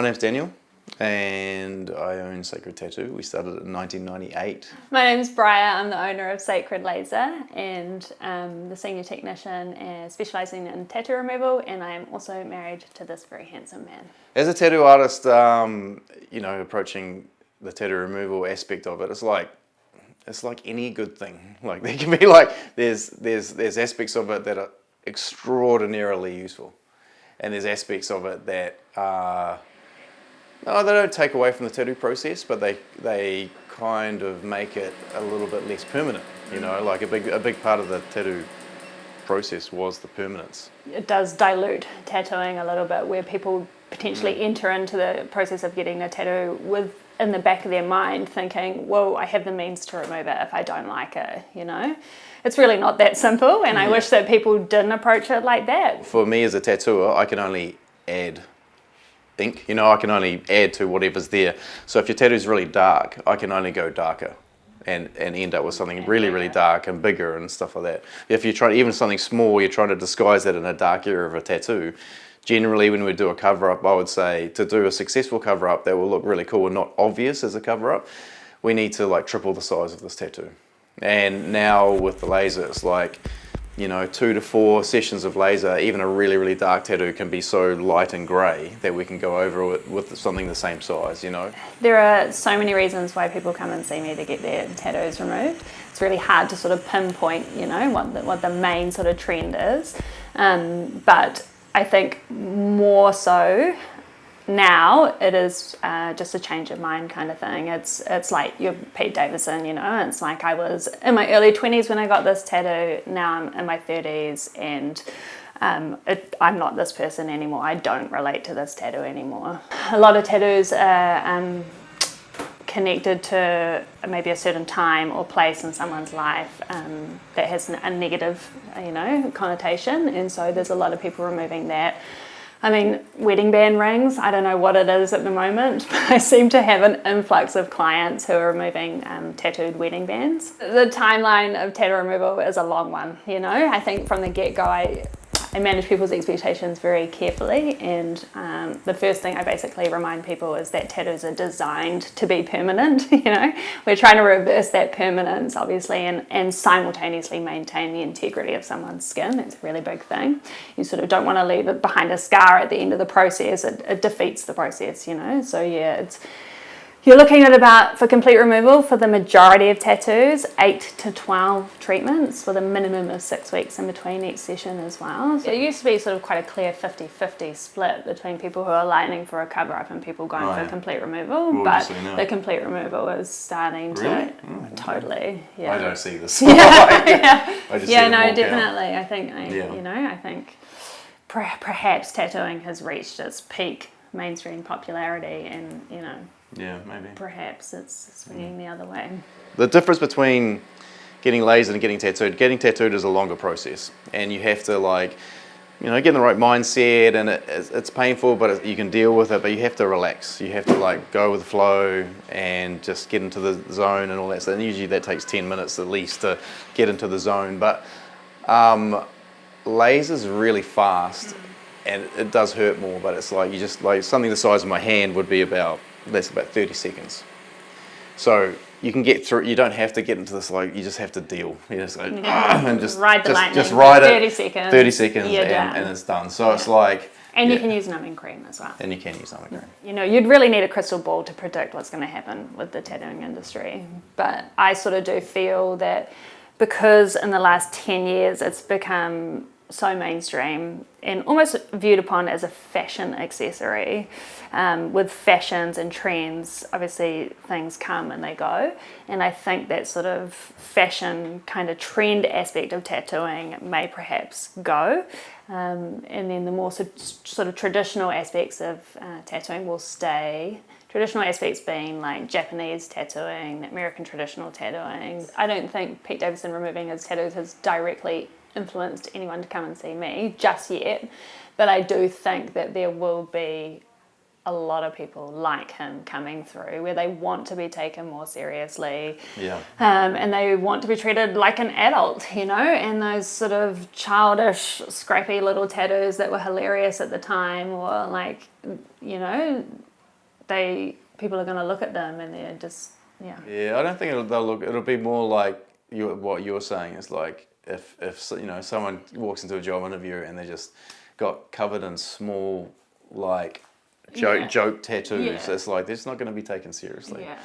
my name's Daniel, and I own Sacred Tattoo. We started it in 1998. My name's Briar. I'm the owner of Sacred Laser and the senior technician specialising in tattoo removal, and I am also married to this very handsome man. As a tattoo artist, approaching the tattoo removal aspect of it, it's like any good thing. Like there can be there's aspects of it that are extraordinarily useful, and there's aspects of it that they don't take away from the tattoo process, but they kind of make it a little bit less permanent. Like a big part of the tattoo process was the permanence. It does dilute tattooing a little bit, where people potentially enter into the process of getting a tattoo with in the back of their mind thinking, well, I have the means to remove it if I don't like it, It's really not that simple, and I wish that people didn't approach it like that. For me as a tattooer, I can only add ink, I can only add to whatever's there. So if your tattoo's really dark, I can only go darker and end up with something really dark and bigger and stuff like that. If you try even something small, you're trying to disguise that in a dark area of a tattoo. Generally, when we do a cover-up, I would say to do a successful cover-up that will look really cool and not obvious as a cover-up, we need to triple the size of this tattoo. And now with the laser, it's 2 to 4 sessions of laser. Even a really dark tattoo can be so light and grey that we can go over it with something the same size, There are so many reasons why people come and see me to get their tattoos removed. It's really hard to sort of pinpoint, what the main sort of trend is. But I think more so now it is just a change of mind kind of thing. It's like you're Pete Davidson, It's like I was in my early 20s when I got this tattoo. Now I'm in my 30s and I'm not this person anymore. I don't relate to this tattoo anymore. A lot of tattoos are connected to maybe a certain time or place in someone's life that has a negative, connotation, and so there's a lot of people removing that. I mean, wedding band rings, I don't know what it is at the moment, but I seem to have an influx of clients who are removing tattooed wedding bands. The timeline of tattoo removal is a long one, I think from the get-go I manage people's expectations very carefully, and the first thing I basically remind people is that tattoos are designed to be permanent. We're trying to reverse that permanence, obviously, and simultaneously maintain the integrity of someone's skin. It's a really big thing. You sort of don't want to leave it behind a scar at the end of the process. It defeats the process, So yeah, you're looking at about, for complete removal, for the majority of tattoos, 8 to 12 treatments with a minimum of 6 weeks in between each session as well. So it used to be sort of quite a clear 50-50 split between people who are lining for a cover-up and people going for complete removal. But the complete removal is starting to totally. Yeah. I don't see this. Definitely. I think I think perhaps tattooing has reached its peak mainstream popularity, and Yeah, maybe. perhaps it's swinging the other way. The difference between getting lasered and getting tattooed is a longer process, and you have to get in the right mindset, and it's painful, but you can deal with it, but you have to relax. You have to go with the flow and just get into the zone and all that stuff. And usually that takes 10 minutes at least to get into the zone, but laser's really fast and it does hurt more, but it's you just something the size of my hand would be about 30 seconds. So you can get through. You don't have to get into this. You just have to deal. You just and just ride the lightning. Just ride 30 it. seconds. 30 seconds, and it's done. So it's And you can use numbing cream as well. And you can use numbing cream. You'd really need a crystal ball to predict what's going to happen with the tattooing industry. But I sort of do feel that because in the last 10 years it's become so mainstream and almost viewed upon as a fashion accessory. With fashions and trends, obviously things come and they go, and I think that sort of fashion kind of trend aspect of tattooing may perhaps go, and then the more sort of traditional aspects of tattooing will stay. Traditional aspects being Japanese tattooing, American traditional tattooing. I don't think Pete Davidson removing his tattoos has directly influenced anyone to come and see me just yet, but I do think that there will be a lot of people like him coming through where they want to be taken more seriously, and they want to be treated like an adult, and those sort of childish scrappy little tattoos that were hilarious at the time, or people are going to look at them and they're just, yeah. Yeah, I don't think they'll look. It'll be more like what you're saying is like if you know someone walks into a job interview and they just got covered in small like joke tattoos. Yeah. It's like they're just not going to be taken seriously. Yeah.